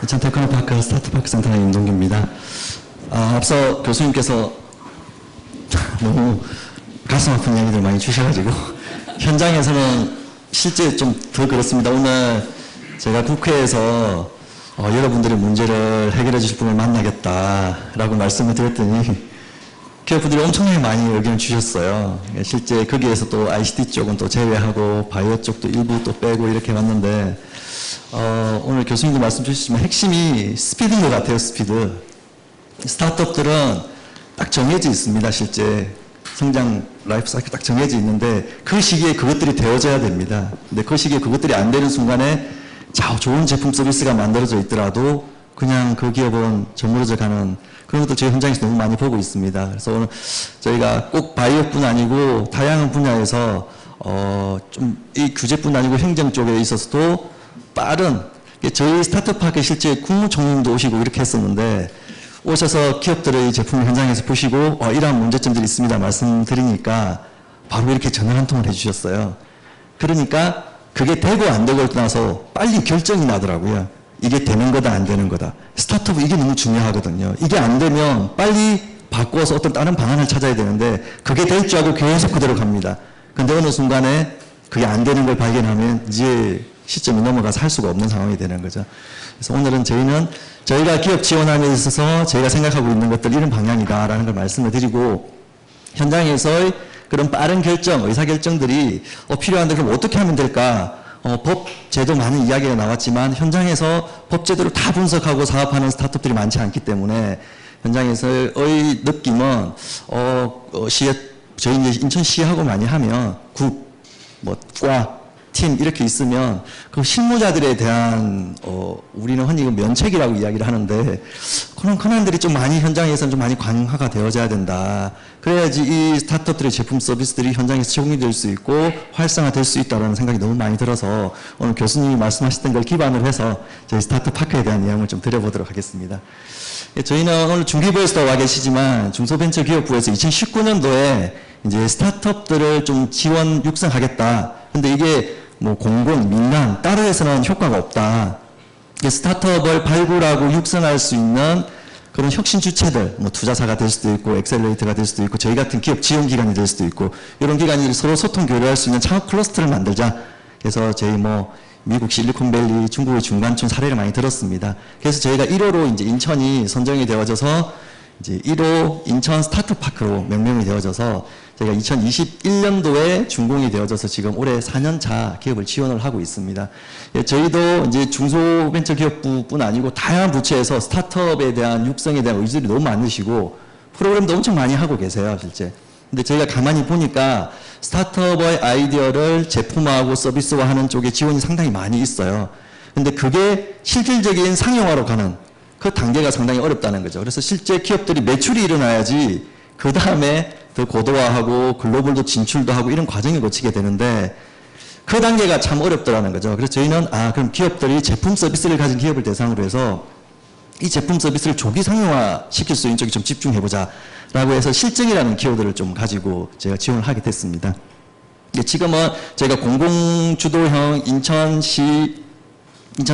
인천 테크노파크 스타트파크 센터의 임동규입니다. 앞서 교수님께서 너무 가슴 아픈 얘기들 많이 주셔가지고 현장에서는 실제 좀 더 그렇습니다. 오늘 제가 국회에서 여러분들의 문제를 해결해 주실 분을 만나겠다라고 말씀을 드렸더니 기업분들이 엄청나게 많이 의견을 주셨어요. 실제 거기에서 또 ICT 쪽은 또 제외하고 바이오 쪽도 일부 또 빼고 이렇게 왔는데 오늘 교수님도 말씀 주셨지만 핵심이 스피드인 것 같아요. 스피드. 스타트업들은 딱 정해져 있습니다. 실제 성장 라이프 사이클 딱 정해져 있는데 그 시기에 그것들이 되어져야 됩니다. 근데 그 시기에 그것들이 안 되는 순간에 좋은 제품 서비스가 만들어져 있더라도 그냥 그 기업은 저물어져 가는 그런 것들 저희 현장에서 너무 많이 보고 있습니다. 그래서 오늘 저희가 꼭 바이오뿐 아니고 다양한 분야에서 좀 이 규제뿐 아니고 행정 쪽에 있어서도 빠른 저희 스타트업학에 실제 국무총리님도 오시고 이렇게 했었는데 오셔서 기업들의 제품을 현장에서 보시고 이러한 문제점들이 있습니다 말씀드리니까 바로 이렇게 전화 한 통을 해주셨어요. 그러니까 그게 되고 안 되고를 떠나서 빨리 결정이 나더라고요. 이게 되는 거다 안 되는 거다. 스타트업은 이게 너무 중요하거든요. 이게 안 되면 빨리 바꿔서 어떤 다른 방안을 찾아야 되는데 그게 될 줄 알고 계속 그대로 갑니다. 근데 어느 순간에 그게 안 되는 걸 발견하면 이제 시점이 넘어가서 할 수가 없는 상황이 되는 거죠. 그래서 오늘은 저희가 기업 지원함에 있어서 저희가 생각하고 있는 것들 이런 방향이다라는 걸 말씀을 드리고 현장에서의 그런 빠른 결정, 의사결정들이 필요한데 그럼 어떻게 하면 될까? 법, 제도 많은 이야기가 나왔지만 현장에서 법제도를 다 분석하고 사업하는 스타트업들이 많지 않기 때문에 현장에서의 느낌은 저희 이제 인천시하고 많이 하면 국, 과, 팀 이렇게 있으면 그 실무자들에 대한 우리는 흔히 면책이라고 이야기를 하는데 그런 권한들이 좀 많이 현장에서는 좀 많이 강화가 되어져야 된다. 그래야지 이 스타트업들의 제품 서비스들이 현장에서 적용이 될 수 있고 활성화될 수 있다는 생각이 너무 많이 들어서 오늘 교수님이 말씀하셨던 걸 기반으로 해서 저희 스타트파크에 대한 내용을 좀 드려보도록 하겠습니다. 저희는 오늘 중기부에서도 와 계시지만 중소벤처기업부에서 2019년도에 이제 스타트업들을 좀 지원 육성하겠다. 근데 이게 공공, 민간 따로 해서는 효과가 없다. 스타트업을 발굴하고 육성할 수 있는 그런 혁신 주체들, 투자사가 될 수도 있고 엑셀레이터가 될 수도 있고 저희 같은 기업 지원 기관이 될 수도 있고 이런 기관이 서로 소통 교류할 수 있는 창업 클러스터를 만들자. 그래서 저희 미국 실리콘밸리, 중국의 중간촌 사례를 많이 들었습니다. 그래서 저희가 1호로 이제 인천이 선정이 되어져서 이제 1호 인천 스타트파크로 명명이 되어져서 저희가 2021년도에 준공이 되어져서 지금 올해 4년차 기업을 지원을 하고 있습니다. 저희도 이제 중소벤처기업부뿐 아니고 다양한 부처에서 스타트업에 대한 육성에 대한 의지들이 너무 많으시고 프로그램도 엄청 많이 하고 계세요, 실제. 근데 저희가 가만히 보니까 스타트업의 아이디어를 제품화하고 서비스화하는 쪽에 지원이 상당히 많이 있어요. 근데 그게 실질적인 상용화로 가는 그 단계가 상당히 어렵다는 거죠. 그래서 실제 기업들이 매출이 일어나야지 그 다음에 더 고도화하고 글로벌도 진출도 하고 이런 과정을 거치게 되는데 그 단계가 참 어렵더라는 거죠. 그래서 저희는 그럼 기업들이 제품 서비스를 가진 기업을 대상으로 해서 이 제품 서비스를 조기 상용화 시킬 수 있는 쪽에 좀 집중해보자 라고 해서 실증이라는 키워드를 좀 가지고 제가 지원을 하게 됐습니다. 지금은 저희가 공공주도형 인천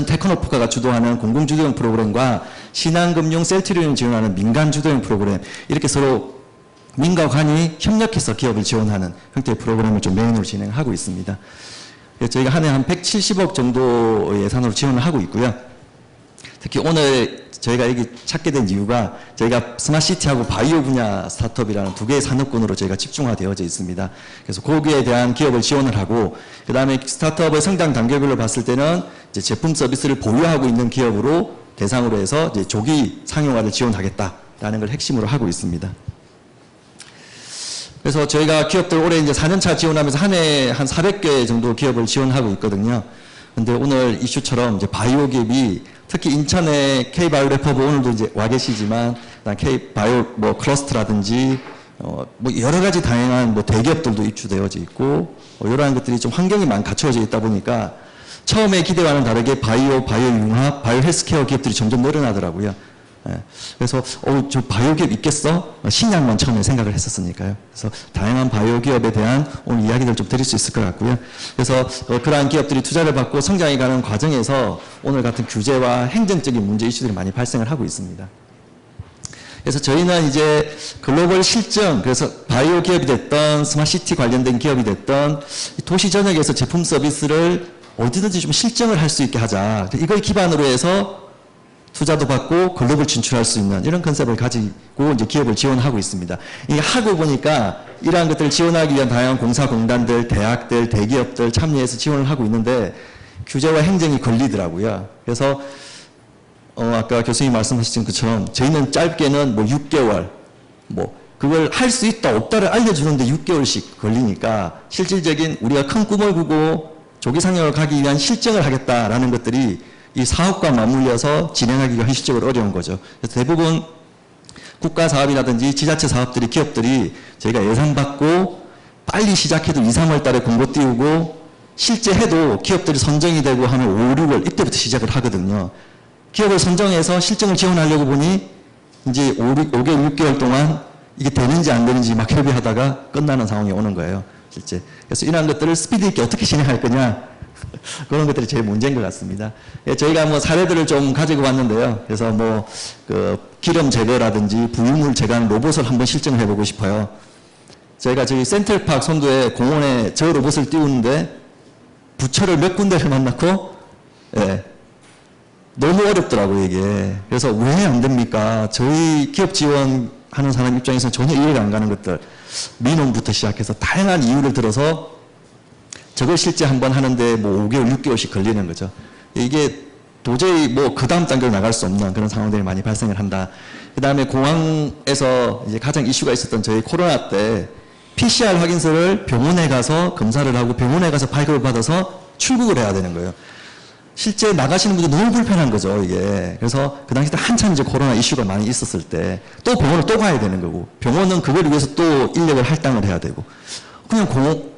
테크노파크가 주도하는 공공주도형 프로그램과 신한금융 셀트리온이 지원하는 민간주도형 프로그램 이렇게 서로 민과 관이 협력해서 기업을 지원하는 형태의 프로그램을 좀 메인으로 진행하고 있습니다. 저희가 한 해 한 170억 정도 예산으로 지원을 하고 있고요. 특히 오늘 저희가 여기 찾게 된 이유가 저희가 스마트시티하고 바이오 분야 스타트업이라는 두 개의 산업군으로 저희가 집중화되어져 있습니다. 그래서 거기에 대한 기업을 지원을 하고 그 다음에 스타트업의 성장 단계별로 봤을 때는 이제 제품 서비스를 보유하고 있는 기업으로 대상으로 해서 이제 조기 상용화를 지원하겠다라는 걸 핵심으로 하고 있습니다. 그래서 저희가 기업들 올해 이제 4년차 지원하면서 한 해 한 400개 정도 기업을 지원하고 있거든요. 근데 오늘 이슈처럼 이제 바이오 기업이 특히 인천의 K바이오레퍼브 오늘도 이제 와 계시지만 K바이오 클러스터라든지 여러 가지 다양한 대기업들도 입주되어져 있고 이러한 것들이 좀 환경이 많이 갖춰져 있다 보니까 처음에 기대와는 다르게 바이오 융합, 바이오 헬스케어 기업들이 점점 늘어나더라고요. 그래서 저 바이오 기업 있겠어? 신약만 처음에 생각을 했었으니까요. 그래서 다양한 바이오 기업에 대한 오늘 이야기를 좀 드릴 수 있을 것 같고요. 그래서 그러한 기업들이 투자를 받고 성장해 가는 과정에서 오늘 같은 규제와 행정적인 문제 이슈들이 많이 발생을 하고 있습니다. 그래서 저희는 이제 글로벌 실증, 그래서 바이오 기업이 됐던 스마트시티 관련된 기업이 됐던 도시 전역에서 제품 서비스를 어디든지 좀 실증을 할 수 있게 하자. 이걸 기반으로 해서 투자도 받고 글로벌 진출할 수 있는 이런 컨셉을 가지고 이제 기업을 지원하고 있습니다. 이게 하고 보니까 이러한 것들을 지원하기 위한 다양한 공사공단들, 대학들, 대기업들 참여해서 지원을 하고 있는데 규제와 행정이 걸리더라고요. 그래서 아까 교수님이 말씀하신 것처럼 저희는 짧게는 뭐 6개월, 뭐 그걸 할 수 있다 없다를 알려주는데 6개월씩 걸리니까 실질적인 우리가 큰 꿈을 꾸고 조기 상용을 가기 위한 실증을 하겠다라는 것들이 이 사업과 맞물려서 진행하기가 현실적으로 어려운 거죠. 그래서 대부분 국가 사업이라든지 지자체 사업들이 기업들이 저희가 예산 받고 빨리 시작해도 2, 3월 달에 공고 띄우고 실제 해도 기업들이 선정이 되고 하면 5, 6월 이때부터 시작을 하거든요. 기업을 선정해서 실증을 지원하려고 보니 이제 5개월, 6개월 동안 이게 되는지 안 되는지 막 협의하다가 끝나는 상황이 오는 거예요. 실제. 그래서 이러한 것들을 스피드 있게 어떻게 진행할 거냐. 그런 것들이 제일 문제인 것 같습니다. 저희가 뭐 사례들을 좀 가지고 왔는데요. 그래서 뭐 그 기름 제거라든지 부유물 제거하는 로봇을 한번 실증을 해보고 싶어요. 저희가 저희 센트럴파크 선도에 공원에 저 로봇을 띄우는데 부처를 몇 군데를 만났고, 너무 어렵더라고요, 이게. 그래서 왜 안 됩니까? 저희 기업 지원하는 사람 입장에서는 전혀 이해가 안 가는 것들, 민원부터 시작해서 다양한 이유를 들어서 저걸 실제 한번 하는데 뭐 5개월, 6개월씩 걸리는 거죠. 이게 도저히 뭐 그 다음 단계로 나갈 수 없는 그런 상황들이 많이 발생을 한다. 그 다음에 공항에서 이제 가장 이슈가 있었던 저희 코로나 때 PCR 확인서를 병원에 가서 검사를 하고 병원에 가서 발급을 받아서 출국을 해야 되는 거예요. 실제 나가시는 분들이 너무 불편한 거죠, 이게. 그래서 그 당시 때 한참 이제 코로나 이슈가 많이 있었을 때 또 병원을 또 가야 되는 거고 병원은 그걸 위해서 또 인력을 할당을 해야 되고 그냥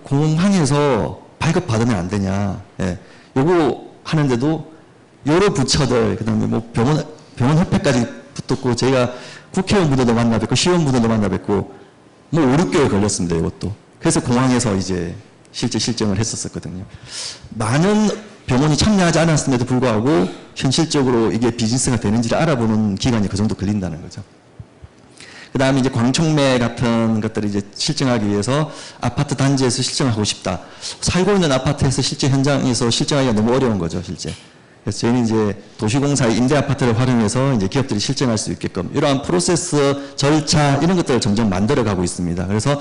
공항에서 발급 받으면 안 되냐. 요거 하는데도 여러 부처들, 그 다음에 뭐 병원 협회까지 붙었고 저희가 국회의원분들도 만나 뵙고 시의원분들도 만나 뵙고 뭐 5, 6개월 걸렸습니다, 이것도. 그래서 공항에서 이제 실제 실증을 했었거든요. 많은 병원이 참여하지 않았음에도 불구하고 현실적으로 이게 비즈니스가 되는지를 알아보는 기간이 그 정도 걸린다는 거죠. 그 다음에 이제 광촉매 같은 것들을 이제 실증하기 위해서 아파트 단지에서 실증하고 싶다. 살고 있는 아파트에서 실제 현장에서 실증하기가 너무 어려운 거죠, 실제. 그래서 저희는 이제 도시공사의 임대 아파트를 활용해서 이제 기업들이 실증할 수 있게끔 이러한 프로세스, 절차 이런 것들을 점점 만들어가고 있습니다. 그래서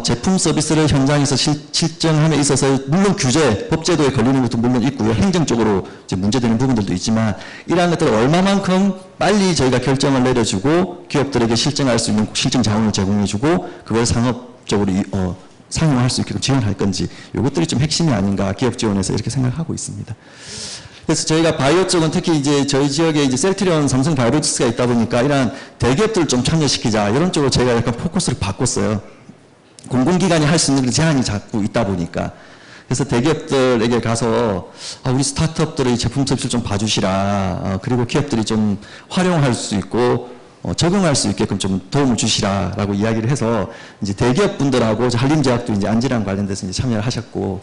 제품 서비스를 현장에서 실증함에 있어서 물론 규제, 법제도에 걸리는 것도 물론 있고요. 행정적으로 이제 문제되는 부분들도 있지만 이러한 것들을 얼마만큼 빨리 저희가 결정을 내려주고 기업들에게 실증할 수 있는 실증 자원을 제공해주고 그걸 상업적으로 상용할 수 있게끔 지원할 건지 이것들이 좀 핵심이 아닌가 기업 지원에서 이렇게 생각하고 있습니다. 그래서 저희가 바이오 쪽은 특히 이제 저희 지역에 이제 셀트리온, 삼성 바이오로직스가 있다 보니까 이런 대기업들을 좀 참여시키자 이런 쪽으로 저희가 약간 포커스를 바꿨어요. 공공기관이 할 수 있는 제한이 자꾸 있다 보니까. 그래서 대기업들에게 가서 우리 스타트업들의 제품 서비스를 좀 봐주시라. 그리고 기업들이 좀 활용할 수 있고 적응할 수 있게끔 좀 도움을 주시라라고 이야기를 해서 이제 대기업 분들하고 한림제약도 이제 안질환 관련돼서 이제 참여를 하셨고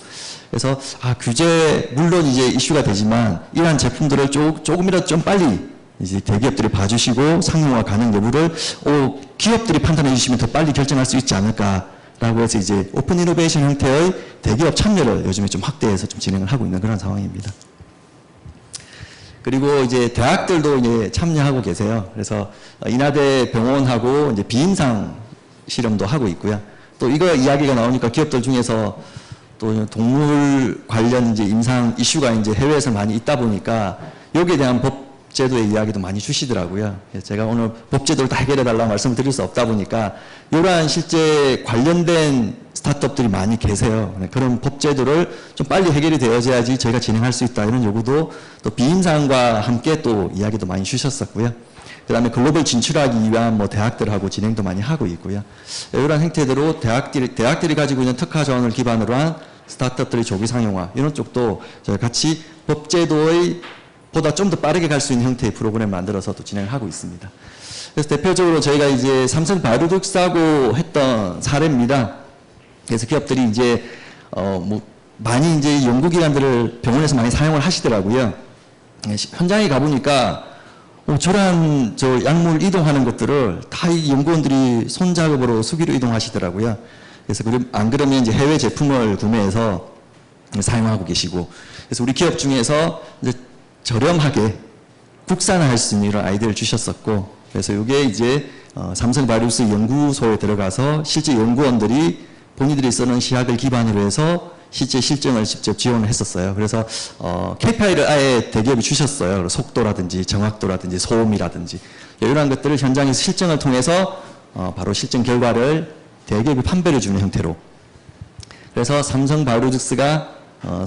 그래서 규제 물론 이제 이슈가 되지만 이러한 제품들을 조금이라도 좀 빨리 이제 대기업들이 봐주시고 상용화 가능 여부를 기업들이 판단해 주시면 더 빨리 결정할 수 있지 않을까라고 해서 이제 오픈 이노베이션 형태의 대기업 참여를 요즘에 좀 확대해서 좀 진행을 하고 있는 그런 상황입니다. 그리고 이제 대학들도 이제 참여하고 계세요. 그래서 인하대 병원하고 이제 비임상 실험도 하고 있고요. 또 이거 이야기가 나오니까 기업들 중에서 또 동물 관련 이제 임상 이슈가 이제 해외에서 많이 있다 보니까 여기에 대한 법제도의 이야기도 많이 주시더라고요. 제가 오늘 법제도를 다 해결해 달라고 말씀을 드릴 수 없다 보니까 이러한 실제 관련된 스타트업들이 많이 계세요. 그런 법제도를 좀 빨리 해결이 되어야지 저희가 진행할 수 있다 이런 요구도 또 비임상과 함께 또 이야기도 많이 주셨었고요. 그 다음에 글로벌 진출하기 위한 뭐 대학들하고 진행도 많이 하고 있고요. 이런 형태대로 대학들이 가지고 있는 특화 자원을 기반으로 한 스타트업들의 조기 상용화 이런 쪽도 저희 같이 법제도의 보다 좀 더 빠르게 갈 수 있는 형태의 프로그램을 만들어서 또 진행을 하고 있습니다. 그래서 대표적으로 저희가 이제 삼성 바이오로직스하고 했던 사례입니다. 그래서 기업들이 이제 많이 이제 연구기관들을 병원에서 많이 사용을 하시더라고요. 현장에 가보니까 저런 약물 이동하는 것들을 다 이 연구원들이 손작업으로 수기로 이동하시더라고요. 그래서 안 그러면 이제 해외 제품을 구매해서 사용하고 계시고, 그래서 우리 기업 중에서 이제 저렴하게 국산화할 수 있는 이런 아이디어를 주셨었고, 그래서 이게 이제 삼성 바이오로직스 연구소에 들어가서 실제 연구원들이 본인들이 쓰는 시약을 기반으로 해서 실제 실증을 직접 지원을 했었어요. 그래서 KPI를 아예 대기업이 주셨어요. 속도라든지 정확도라든지 소음이라든지 이러한 것들을 현장에서 실증을 통해서 바로 실증 결과를 대기업이 판별해 주는 형태로. 그래서 삼성 바이오로직스가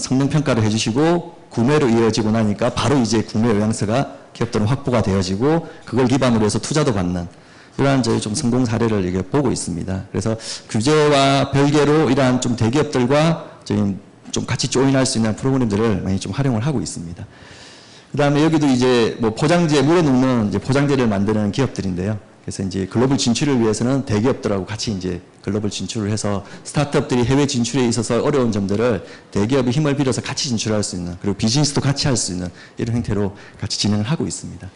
성능 평가를 해주시고 구매로 이어지고 나니까 바로 이제 구매 요약서가 기업들은 확보가 되어지고 그걸 기반으로 해서 투자도 받는 이러한 저희 좀 성공 사례를 이게 보고 있습니다. 그래서 규제와 별개로 이러한 좀 대기업들과 저희 좀 같이 조인할 수 있는 프로그램들을 많이 좀 활용을 하고 있습니다. 그 다음에 여기도 이제 뭐 포장재, 물에 녹는 이제 포장재를 만드는 기업들인데요. 그래서 이제 글로벌 진출을 위해서는 대기업들하고 같이 이제 글로벌 진출을 해서 스타트업들이 해외 진출에 있어서 어려운 점들을 대기업의 힘을 빌어서 같이 진출할 수 있는, 그리고 비즈니스도 같이 할 수 있는 이런 형태로 같이 진행을 하고 있습니다.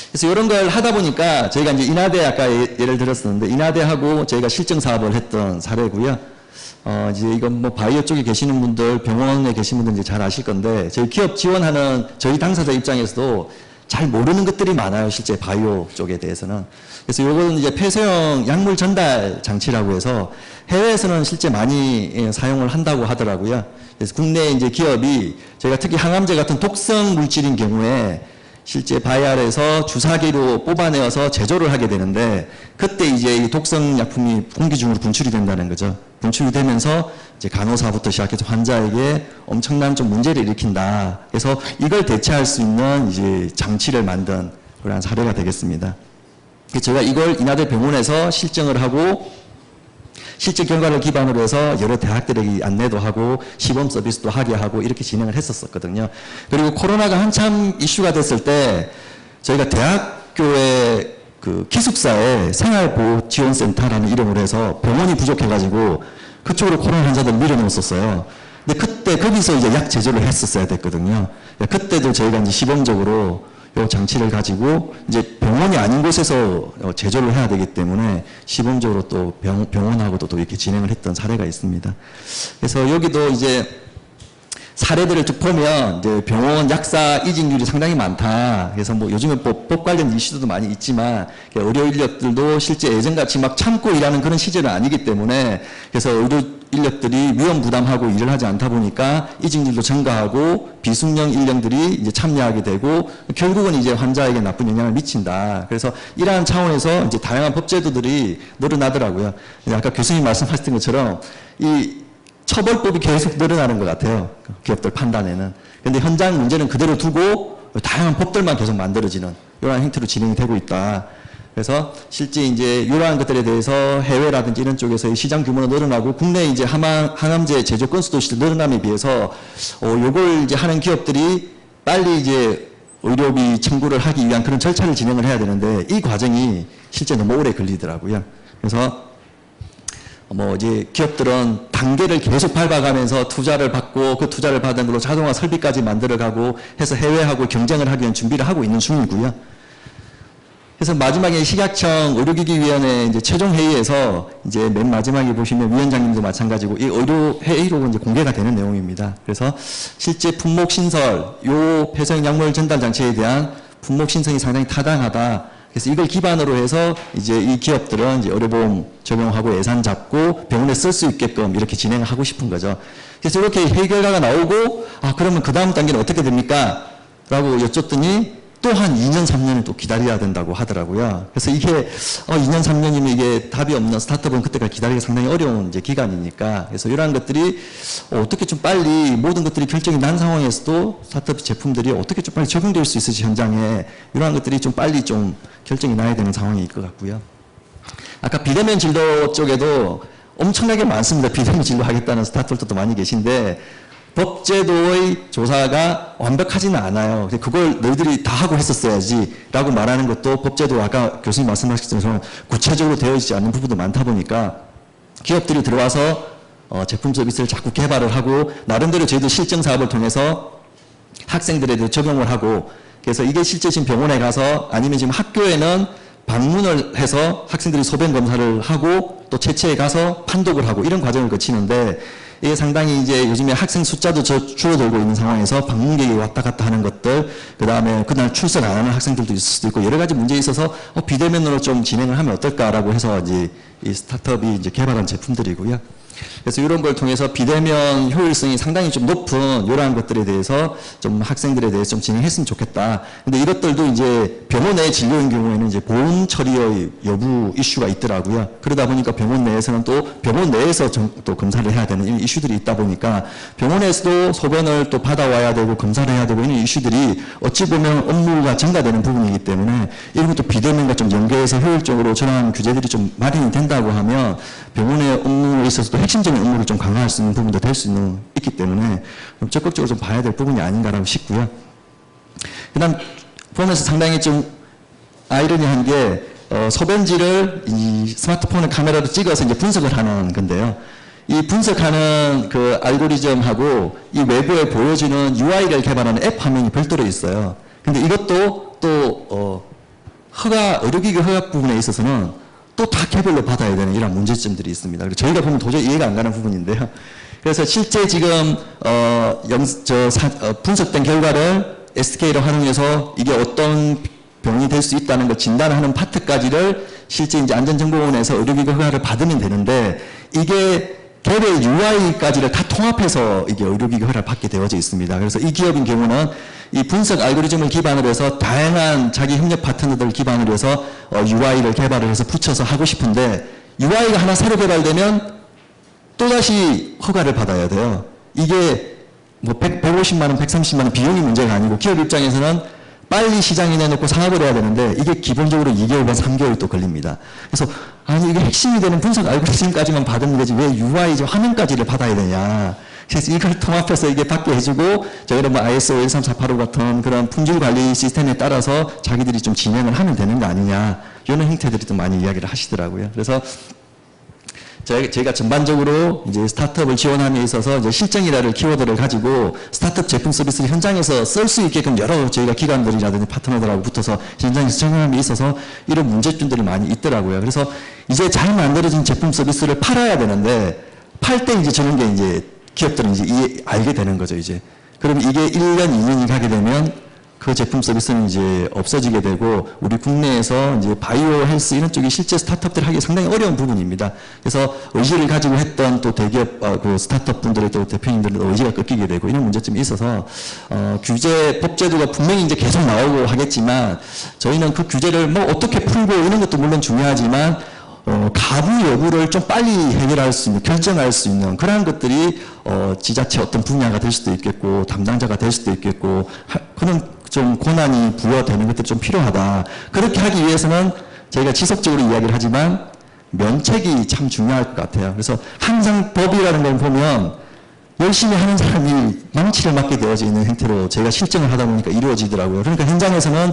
그래서 이런 걸 하다 보니까 저희가 이제 인하대 아까 예를 들었었는데 인하대하고 저희가 실증 사업을 했던 사례고요. 이제 이건 뭐 바이오 쪽에 계시는 분들, 병원에 계신 분들 이제 잘 아실 건데 저희 기업 지원하는 저희 당사자 입장에서도 잘 모르는 것들이 많아요. 실제 바이오 쪽에 대해서는. 그래서 요거는 이제 폐쇄형 약물 전달 장치라고 해서 해외에서는 실제 많이 사용을 한다고 하더라고요. 그래서 국내 이제 기업이 저희가 특히 항암제 같은 독성 물질인 경우에 실제 바이알에서 주사기로 뽑아내어서 제조를 하게 되는데 그때 이제 이 독성 약품이 공기 중으로 분출이 된다는 거죠. 분출이 되면서 이제 간호사부터 시작해서 환자에게 엄청난 좀 문제를 일으킨다. 그래서 이걸 대체할 수 있는 이제 장치를 만든 그런 사례가 되겠습니다. 제가 이걸 인하대 병원에서 실증을 하고 실제 결과를 기반으로 해서 여러 대학들에게 안내도 하고 시범 서비스도 하게 하고 이렇게 진행을 했었거든요. 그리고 코로나가 한참 이슈가 됐을 때 저희가 대학교의 그 기숙사에 생활보호지원센터라는 이름으로 해서 병원이 부족해가지고 그쪽으로 코로나 환자들을 밀어넣었었어요. 근데 그때 거기서 이제 약 제조를 했었어야 됐거든요. 그때도 저희가 이제 시범적으로 이 장치를 가지고 이제 병원이 아닌 곳에서 제조를 해야 되기 때문에 시범적으로 또 병원하고도 또 이렇게 진행을 했던 사례가 있습니다. 그래서 여기도 이제 사례들을 쭉 보면 이제 병원 약사 이직률이 상당히 많다. 그래서 뭐 요즘에 법 관련 이슈도 많이 있지만 의료 인력들도 실제 예전같이 막 참고 일하는 그런 시절은 아니기 때문에 그래서 의료 인력들이 위험 부담하고 일을 하지 않다 보니까 이직률도 증가하고 비숙련 인력들이 이제 참여하게 되고 결국은 이제 환자에게 나쁜 영향을 미친다. 그래서 이러한 차원에서 이제 다양한 법제도들이 늘어나더라고요. 아까 교수님 말씀하셨던 것처럼 이 처벌법이 계속 늘어나는 것 같아요. 기업들 판단에는. 그런데 현장 문제는 그대로 두고 다양한 법들만 계속 만들어지는 이러한 형태로 진행이 되고 있다. 그래서 실제 이제 이러한 것들에 대해서 해외라든지 이런 쪽에서의 시장 규모는 늘어나고 국내 이제 항암제 제조 건수도 늘어남에 비해서 요걸 이제 하는 기업들이 빨리 이제 의료비 청구를 하기 위한 그런 절차를 진행을 해야 되는데 이 과정이 실제 너무 오래 걸리더라고요. 그래서 뭐 이제 기업들은 단계를 계속 밟아가면서 투자를 받고 그 투자를 받은 걸로 자동화 설비까지 만들어가고 해서 해외하고 경쟁을 하기 위한 준비를 하고 있는 중이고요. 그래서 마지막에 식약청 의료기기위원회 이제 최종 회의에서 이제 맨 마지막에 보시면 위원장님도 마찬가지고 이 의료 회의로 이제 공개가 되는 내용입니다. 그래서 실제 품목 신설, 요 폐쇄형 약물 전달 장치에 대한 품목 신설이 상당히 타당하다. 그래서 이걸 기반으로 해서 이제 이 기업들은 이제 의료보험 적용하고 예산 잡고 병원에 쓸 수 있게끔 이렇게 진행을 하고 싶은 거죠. 그래서 이렇게 회의 결과가 나오고 그러면 그 다음 단계는 어떻게 됩니까? 라고 여쭙더니 또 한 2년, 3년을 또 기다려야 된다고 하더라고요. 그래서 이게 2년, 3년이면 이게 답이 없는 스타트업은 그때까지 기다리기 상당히 어려운 이제 기간이니까 그래서 이러한 것들이 어떻게 좀 빨리 모든 것들이 결정이 난 상황에서도 스타트업 제품들이 어떻게 좀 빨리 적용될 수 있을지 현장에 이러한 것들이 좀 빨리 좀 결정이 나야 되는 상황일 것 같고요. 아까 비대면 진료 쪽에도 엄청나게 많습니다. 비대면 진료 하겠다는 스타트업들도 많이 계신데 법제도의 조사가 완벽하지는 않아요. 그걸 너희들이 다 하고 했었어야지 라고 말하는 것도 법제도 아까 교수님 말씀하신 것처럼 구체적으로 되어 있지 않는 부분도 많다 보니까 기업들이 들어와서 제품 서비스를 자꾸 개발을 하고 나름대로 저희도 실증 사업을 통해서 학생들에 대해 적용을 하고 그래서 이게 실제 지금 병원에 가서 아니면 지금 학교에는 방문을 해서 학생들이 소변 검사를 하고 또 채취에 가서 판독을 하고 이런 과정을 거치는데 이게 상당히 이제 요즘에 학생 숫자도 줄어들고 있는 상황에서 방문객이 왔다 갔다 하는 것들, 그 다음에 그날 출석 안 하는 학생들도 있을 수도 있고 여러 가지 문제에 있어서 비대면으로 좀 진행을 하면 어떨까라고 해서 이제 이 스타트업이 이제 개발한 제품들이고요. 그래서 이런 걸 통해서 비대면 효율성이 상당히 좀 높은 이러한 것들에 대해서 좀 학생들에 대해서 좀 진행했으면 좋겠다. 근데 이것들도 이제 병원 내 진료인 경우에는 이제 보험 처리의 여부 이슈가 있더라고요. 그러다 보니까 병원 내에서는 또 병원 내에서 또 검사를 해야 되는 이런 이슈들이 있다 보니까 병원에서도 소변을 또 받아와야 되고 검사를 해야 되고 이런 이슈들이 어찌 보면 업무가 증가되는 부분이기 때문에 이런 것도 비대면과 좀 연계해서 효율적으로 저런 규제들이 좀 마련이 된다고 하면 병원의 업무에 있어서도 핵심적인 업무를 좀 강화할 수 있는 부분도 될 수 있기 때문에 좀 적극적으로 좀 봐야 될 부분이 아닌가라고 싶고요. 그 다음 보면서 상당히 좀 아이러니한 게 소변지를 이 스마트폰의 카메라로 찍어서 이제 분석을 하는 건데요. 이 분석하는 그 알고리즘하고 이 외부에 보여지는 UI를 개발하는 앱 화면이 별도로 있어요. 근데 이것도 또 의료기기 허가 부분에 있어서는 또 다 개별로 받아야 되는 이런 문제점들이 있습니다. 그래서 저희가 보면 도저히 이해가 안 가는 부분인데요. 그래서 실제 지금 분석된 결과를 SK를 활용해서 이게 어떤 병이 될 수 있다는 걸 진단하는 파트까지를 실제 이제 안전정보원에서 의료기기 허가를 받으면 되는데 이게 개별 UI까지를 다 통합해서 이게 의료기기 허가를 받게 되어져 있습니다. 그래서 이 기업인 경우는 이 분석 알고리즘을 기반으로 해서 다양한 자기 협력 파트너들을 기반으로 해서 UI를 개발을 해서 붙여서 하고 싶은데 UI가 하나 새로 개발되면 또다시 허가를 받아야 돼요. 이게 뭐 150만 원, 130만 원 비용이 문제가 아니고 기업 입장에서는 빨리 시장에 내놓고 상업을 해야 되는데 이게 기본적으로 2개월 반 3개월 또 걸립니다. 그래서 아니 이게 핵심이 되는 분석 알고리즘까지만 받으면 되지 왜 UI 화면까지를 받아야 되냐. 그래서 이걸 통합해서 이게 받게 해주고 저희는 뭐 ISO 13485 같은 그런 품질 관리 시스템에 따라서 자기들이 좀 진행을 하면 되는 거 아니냐. 이런 형태들이 좀 많이 이야기를 하시더라고요. 그래서 저희가 전반적으로 이제 스타트업을 지원함에 있어서 이제 실정이라는 키워드를 가지고 스타트업 제품 서비스를 현장에서 쓸 수 있게끔 여러 저희가 기관들이라든지 파트너들하고 붙어서 현장에서 적용함에 있어서 이런 문제점들이 많이 있더라고요. 그래서 이제 잘 만들어진 제품 서비스를 팔아야 되는데 팔 때 이제 저런 게 이제 기업들은 이제 알게 되는 거죠, 이제. 그럼 이게 1년, 2년이 가게 되면 그 제품 서비스는 이제 없어지게 되고 우리 국내에서 이제 바이오 헬스 이런 쪽이 실제 스타트업들 하기 상당히 어려운 부분입니다. 그래서 의지를 가지고 했던 또 대기업 그 스타트업 분들의 또 대표님들의 의지가 꺾이게 되고 이런 문제점이 있어서 규제 법제도가 분명히 이제 계속 나오고 하겠지만 저희는 그 규제를 뭐 어떻게 풀고 이런 것도 물론 중요하지만 가부 여부를 좀 빨리 해결할 수 있는, 결정할 수 있는 그러한 것들이 지자체 어떤 분야가 될 수도 있겠고 담당자가 될 수도 있겠고 그런 좀 권한이 부여되는 것들이 좀 필요하다. 그렇게 하기 위해서는 저희가 지속적으로 이야기를 하지만 면책이 참 중요할 것 같아요. 그래서 항상 법이라는 걸 보면 열심히 하는 사람이 망치를 맞게 되어져 있는 형태로 저희가 실정을 하다 보니까 이루어지더라고요. 그러니까 현장에서는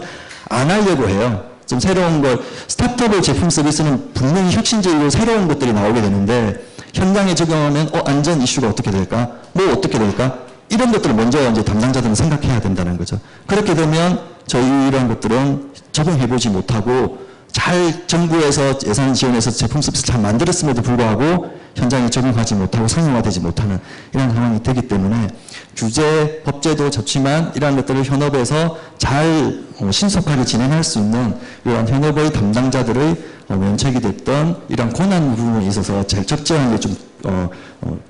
안 하려고 해요. 좀 새로운 걸, 스타트업의 제품 서비스는 분명히 혁신적이고 새로운 것들이 나오게 되는데 현장에 적용하면 안전 이슈가 어떻게 될까? 뭐 어떻게 될까? 이런 것들을 먼저 이제 담당자들은 생각해야 된다는 거죠. 그렇게 되면 저희 이런 것들은 적용해보지 못하고 잘 정부에서 예산 지원해서 제품 서비스 잘 만들었음에도 불구하고 현장에 적용하지 못하고 상용화되지 못하는 이런 상황이 되기 때문에 규제, 법제도 좋지만 이러한 것들을 현업에서 잘 신속하게 진행할 수 있는 이러한 현업의 담당자들의 면책이 됐던 이런 권한 부분에 있어서 제일 적절한 게 좀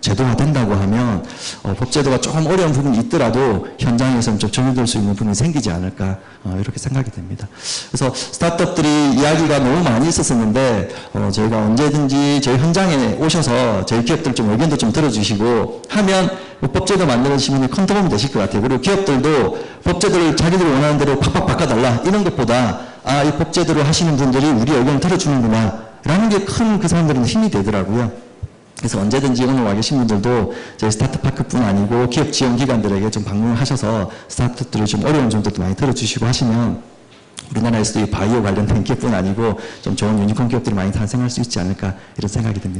제도화된다고 하면 법제도가 조금 어려운 부분이 있더라도 현장에서는 좀 적용될 수 있는 부분이 생기지 않을까 이렇게 생각이 됩니다. 그래서 스타트업들이 이야기가 너무 많이 있었었는데 저희가 언제든지 저희 현장에 오셔서 저희 기업들 좀 의견도 좀 들어주시고 하면 법제도 만들어주시면 큰 도움이 되실 것 같아요. 그리고 기업들도 법제도를 자기들이 원하는 대로 팍팍 바꿔달라 이런 것보다 이 법제도를 하시는 분들이 우리 의견 들어주는구나 라는 게 큰 그 사람들은 힘이 되더라고요. 그래서 언제든지 오늘 와 계신 분들도 저희 스타트파크뿐 아니고 기업 지원 기관들에게 좀 방문하셔서 스타트업들의 좀 어려운 점들도 많이 들어주시고 하시면 우리나라에서도 이 바이오 관련된 기업뿐 아니고 좀 좋은 유니콘 기업들이 많이 탄생할 수 있지 않을까 이런 생각이 듭니다.